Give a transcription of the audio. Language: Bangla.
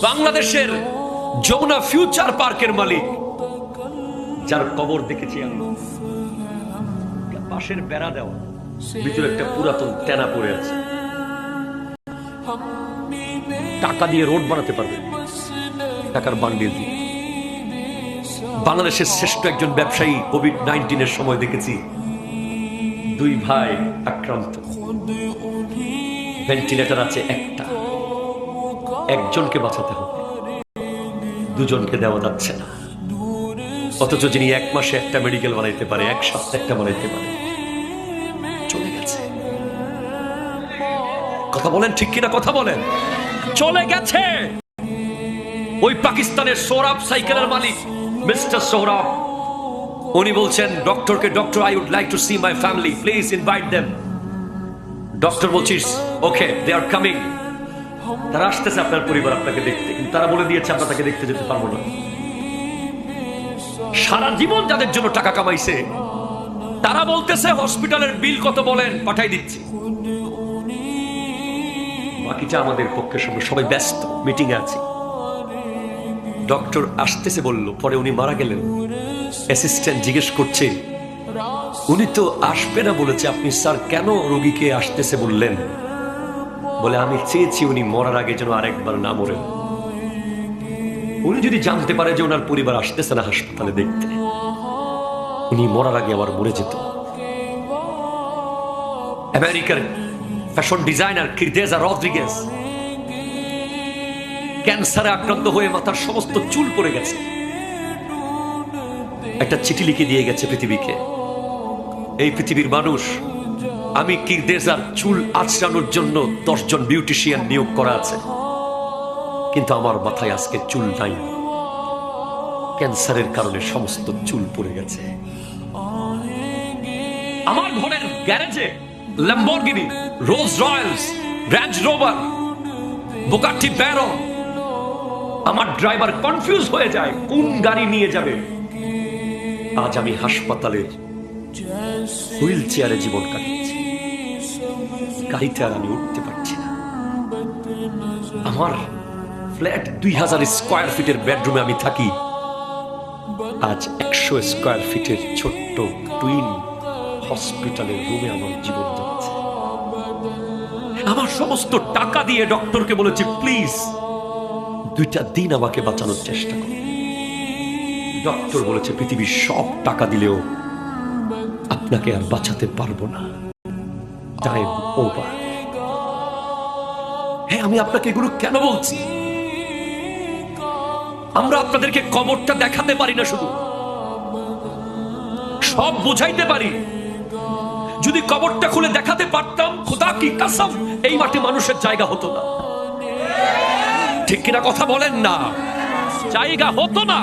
বাংলাদেশের যমুনা ফিউচার পার্কের মালিক, যার কবর দেখেছি আমি, পাশের বেড়া দেওয়া, ভিতরে একটা পুরাতন তেনা পড়ে আছে। টাকা দিয়ে রোড বানাতে পারবে, টাকার বান্ডিল দিয়ে। বাংলাদেশের শ্রেষ্ঠ একজন ব্যবসায়ী কোভিড-19 সময় দেখেছি, দুই ভাই আক্রান্ত, ভেন্টিলেটর আছে একটা, একজনকে বাঁচাতে হবে, দুজনকে দেওয়া যাচ্ছে না। অথচ যিনি এক মাসে একটা মেডিকেল বানাইতে পারে, এক সপ্তাহে একটা বানাইতে পারে, চলে গেছে। কথা বলেন ঠিক কিনা? কথা বলেন। চলে গেছে। ওই পাকিস্তানের সোহরাব সাইকেলের মালিক মিস্টার সোহরাব, উনি বলছেন ডক্টরকে, doctor I would like to see my family, please invite them. Doctor বলছিস ওকে, দে আর কামিং। তারা আসতেছে আপনার পরিবার আপনাকে দেখতে, কিন্তু তারা বলে দিয়েছে আমরা তাকে দেখতে যেতে পারবো না। সারা জীবন যাদের জন্য টাকা কামাইছে তারা বলতেছে হসপিটালের বিল কত বলেন, পাঠাই দিচ্ছি। বাকিটা আমাদের পক্ষে সবাই ব্যস্ত, মিটিং এ আছি। ডক্টর আসতেছে বলল, পরে উনি মারা গেলেন। অ্যাসিস্ট্যান্ট জিজ্ঞেস করছে, উনি তো আসবে না বলেছে, আপনি স্যার কেন রোগীকে আসতেছে বললেন? বলে আমি চেয়েছি উনি মরার আগে যেন আরেকবার না মরেন। উনি যদি জানতে পারে যে ওনার পরিবার আসতেছে না হাসপাতালে দেখতে, উনি মরার আগে আবার মরে যেত। আমেরিকার ফ্যাশন ডিজাইনার কিরদেজা রদ্রিগেজ ক্যান্সারে আক্রান্ত হয়ে মাথার সমস্ত চুল পড়ে গেছে। একটা চিঠি লিখে দিয়ে গেছে পৃথিবীকে, এই পৃথিবীর মানুষ, আমি কিরদেজার চুল আঁচড়ানোর জন্য 10 জন বিউটিশিয়ান নিয়োগ করা আছে, কিন্তু আমার মাথায় আজকে চুল নাই। ক্যান্সারের কারণে সমস্ত চুল পড়ে গেছে। আমার ঘরের গ্যারেজে Lamborghini, Rolls Royce, Range Rover, Bugatti Veyron, আমার ড্রাইভার কনফিউজ হয়ে যায় কোন গাড়ি নিয়ে যাবে। আজ আমি হাসপাতালের হুইল চেয়ারে জীবন কাটাচ্ছি, গাড়িতে আর আমি উঠতে পারছি না। আমার ফ্ল্যাট 2000 স্কয়ার ফিটের বেডরুমে আমি থাকি, আজ 100 স্কয়ার ফিটের ছোট্ট টুইন হসপিটালের রুমে আমার জীবন যাচ্ছে। আমার সমস্ত টাকা দিয়ে ডক্টরকে বলেছি, প্লিজ 2টা দিন আমাকে বাঁচানোর চেষ্টা করো। ডক্টর বলেছে পৃথিবীর সব টাকা দিলেও আপনাকে আর বাঁচাতে পারবো না, টাইম ওভার। হ্যাঁ, আমি আপনাকে এগুলো কেন বলছি? আমরা আপনাদেরকে কবরটা দেখাতে পারি না, শুধু সব বুঝাইতে পারি। যদি কবরটা খুলে দেখাতে পারতাম, খোদা কি কসম, এই মাঠে মানুষের জায়গা হতো না। ঠিক কিনা কথা বলেন না? জায়গা হতো না।